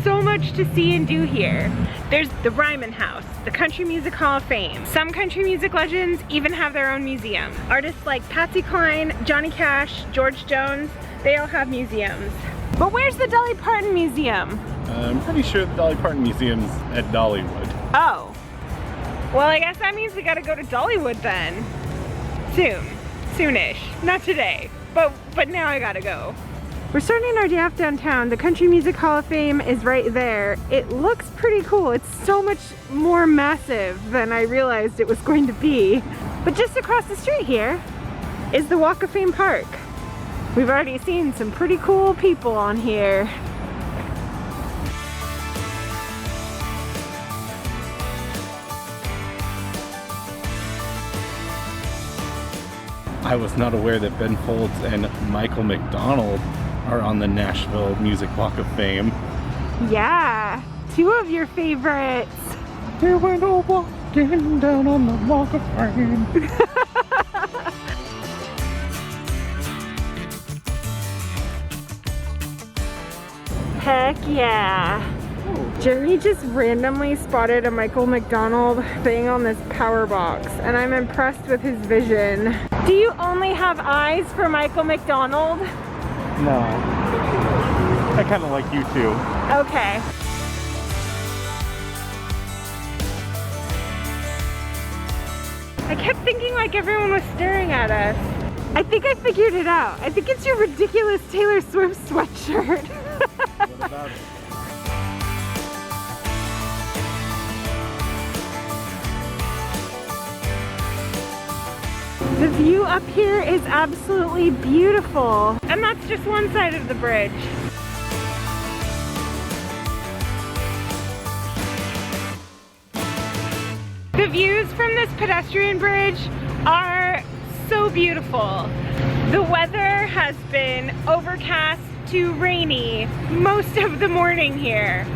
so much to see and do here. There's the Ryman House, the Country Music Hall of Fame. Some country music legends even have their own museum. Artists like Patsy Cline, Johnny Cash, George Jones, they all have museums. But where's the Dolly Parton Museum? I'm pretty sure the Dolly Parton Museum's at Dollywood. Oh. Well, I guess that means we gotta go to Dollywood then. Soonish. Not today, but now I gotta go. We're starting our day off downtown. The Country Music Hall of Fame is right there. It looks pretty cool. It's so much more massive than I realized it was going to be. But just across the street here is the Walk of Fame Park. We've already seen some pretty cool people on here. I was not aware that Ben Folds and Michael McDonald are on the Nashville Music Walk of Fame. Yeah, two of your favorites. Here we go walking down on the Walk of Fame. Heck yeah. Jeremy just randomly spotted a Michael McDonald thing on this power box, and I'm impressed with his vision. Do you only have eyes for Michael McDonald? No. I kind of like you too. Okay. I kept thinking like everyone was staring at us. I think I figured it out. I think it's your ridiculous Taylor Swift sweatshirt. What about it? The view up here is absolutely beautiful. And that's just one side of the bridge. The views from this pedestrian bridge are so beautiful. The weather has been overcast to rainy most of the morning here.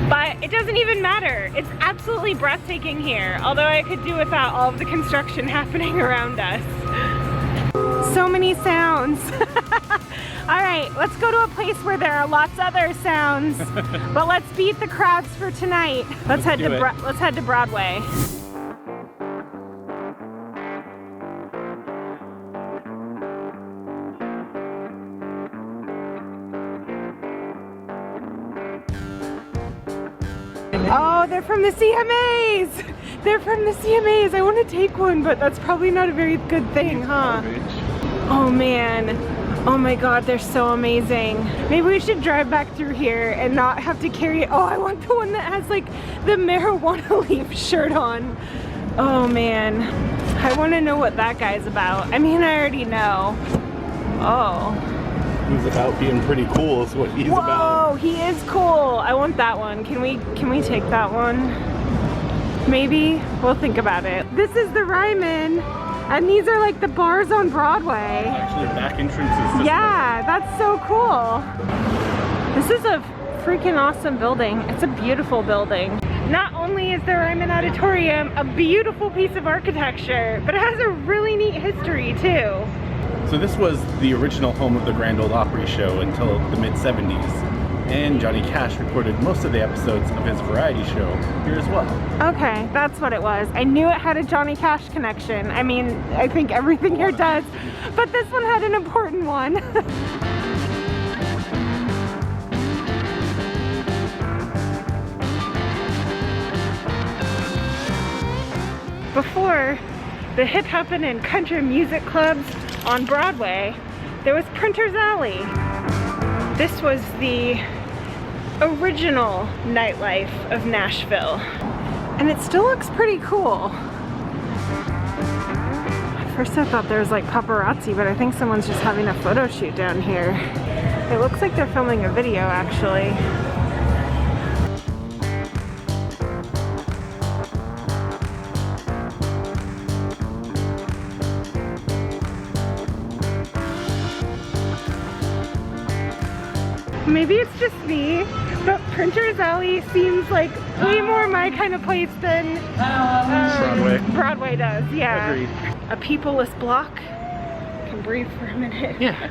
But it doesn't even matter. It's absolutely breathtaking here, although I could do without all of the construction happening around us. So many sounds. All right, let's go to a place where there are lots of other sounds, but let's beat the crowds for tonight. Let's head to Broadway. Oh, they're from the CMAs! They're from the CMAs! I want to take one, but that's probably not a very good thing, huh? Oh man. Oh my god, they're so amazing. Maybe we should drive back through here and not have to carry it. Oh, I want the one that has like the marijuana leaf shirt on. Oh man. I want to know what that guy's about. I mean, I already know. Oh. He's about being pretty cool is what he's about. Whoa, he is cool. I want that one. Can we take that one? Maybe? We'll think about it. This is the Ryman, and these are like the bars on Broadway. Actually, back entrances. Yeah, that's so cool. This is a freaking awesome building. It's a beautiful building. Not only is the Ryman Auditorium a beautiful piece of architecture, but it has a really neat history too. So this was the original home of the Grand Ole Opry show until the mid-70s. And Johnny Cash recorded most of the episodes of his variety show here as well. Okay, that's what it was. I knew it had a Johnny Cash connection. I mean, I think everything here does, but this one had an important one. Before the hip hoppin' and country music clubs on Broadway, there was Printer's Alley. This was the original nightlife of Nashville, and it still looks pretty cool. At first I thought there was like paparazzi, but I think someone's just having a photo shoot down here. It looks like they're filming a video actually. Maybe it's just me, but Printer's Alley seems like way more my kind of place than Broadway does. Yeah. Agreed. A peopleless block can breathe for a minute. Yeah.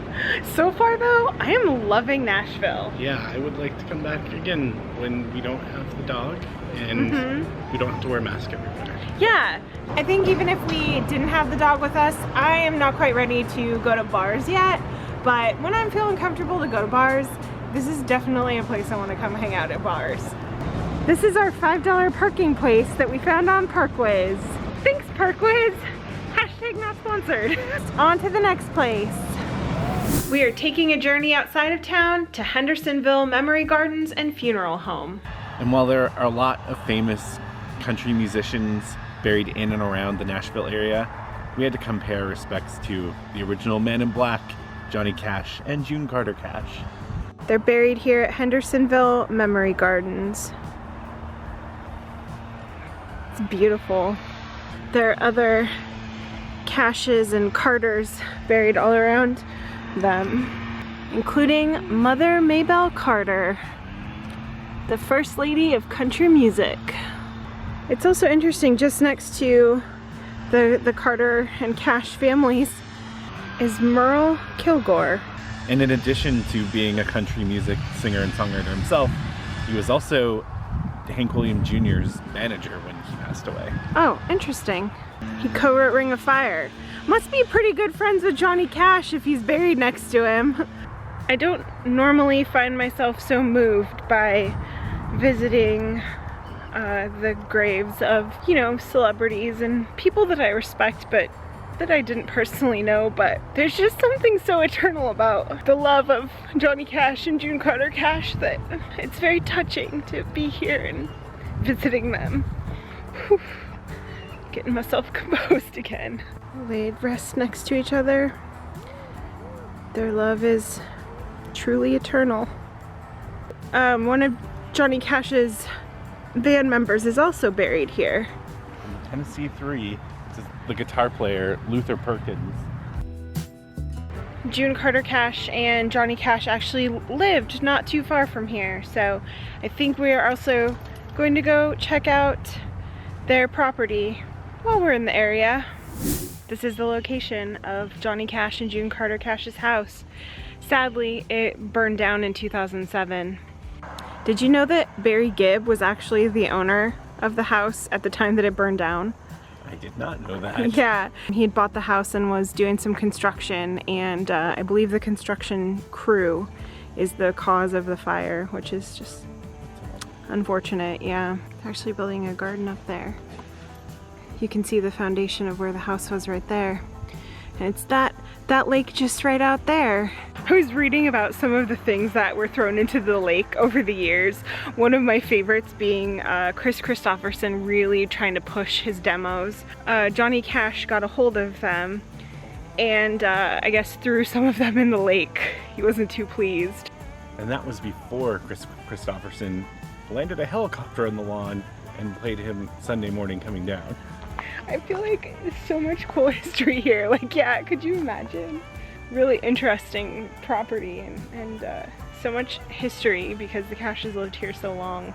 So far though, I am loving Nashville. Yeah, I would like to come back again when we don't have the dog and we don't have to wear a mask everywhere. Yeah, I think even if we didn't have the dog with us, I am not quite ready to go to bars yet, but when I'm feeling comfortable to go to bars, this is definitely a place I want to come hang out at bars. This is our $5 parking place that we found on Parkwiz. Thanks, Parkwiz! Hashtag not sponsored. On to the next place. We are taking a journey outside of town to Hendersonville Memory Gardens and Funeral Home. And while there are a lot of famous country musicians buried in and around the Nashville area, we had to compare respects to the original Man in Black, Johnny Cash, and June Carter Cash. They're buried here at Hendersonville Memory Gardens. It's beautiful. There are other Cashes and Carters buried all around them, including Mother Maybelle Carter, the First Lady of country music. It's also interesting, just next to the Carter and Cash families is Merle Kilgore. And in addition to being a country music singer and songwriter himself, he was also Hank Williams Jr.'s manager when he passed away. Oh, interesting. He co-wrote Ring of Fire. Must be pretty good friends with Johnny Cash if he's buried next to him. I don't normally find myself so moved by visiting the graves of, you know, celebrities and people that I respect but that I didn't personally know, but there's just something so eternal about the love of Johnny Cash and June Carter Cash that it's very touching to be here and visiting them. Whew. Getting myself composed again. Laid rest next to each other. Their love is truly eternal. One of Johnny Cash's band members is also buried here. Tennessee 3, the guitar player Luther Perkins. June Carter Cash and Johnny Cash actually lived not too far from here, so I think we are also going to go check out their property while we're in the area. This is the location of Johnny Cash and June Carter Cash's house. Sadly, it burned down in 2007. Did you know that Barry Gibb was actually the owner of the house at the time that it burned down? I did not know that. Yeah, he had bought the house and was doing some construction, and I believe the construction crew is the cause of the fire, which is just unfortunate. Yeah, they're actually building a garden up there. You can see the foundation of where the house was right there. And it's that lake just right out there. I was reading about some of the things that were thrown into the lake over the years. One of my favorites being Chris Christopherson really trying to push his demos. Johnny Cash got a hold of them and I guess threw some of them in the lake. He wasn't too pleased. And that was before Chris Christopherson landed a helicopter on the lawn and played him Sunday Morning Coming Down. I feel like there's so much cool history here. Like, yeah, could you imagine? Really interesting property and so much history because the Cashes lived here so long.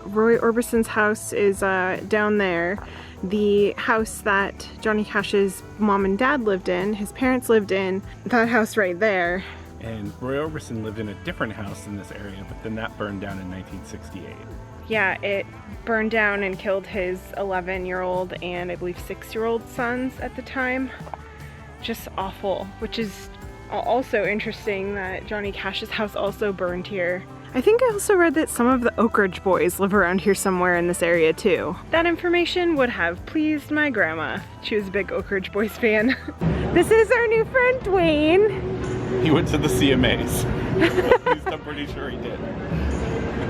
Roy Orbison's house is down there. The house that Johnny Cash's mom and dad lived in, his parents lived in, that house right there. And Roy Orbison lived in a different house in this area, but then that burned down in 1968. Yeah, it burned down and killed his 11-year-old and I believe 6-year-old sons at the time. Just awful, which is also interesting that Johnny Cash's house also burned here. I think I also read that some of the Oak Ridge Boys live around here somewhere in this area too. That information would have pleased my grandma. She was a big Oak Ridge Boys fan. This is our new friend, Dwayne. He went to the CMAs. At least I'm pretty sure he did.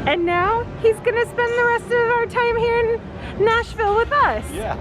And now he's gonna spend the rest of our time here in Nashville with us. Yeah.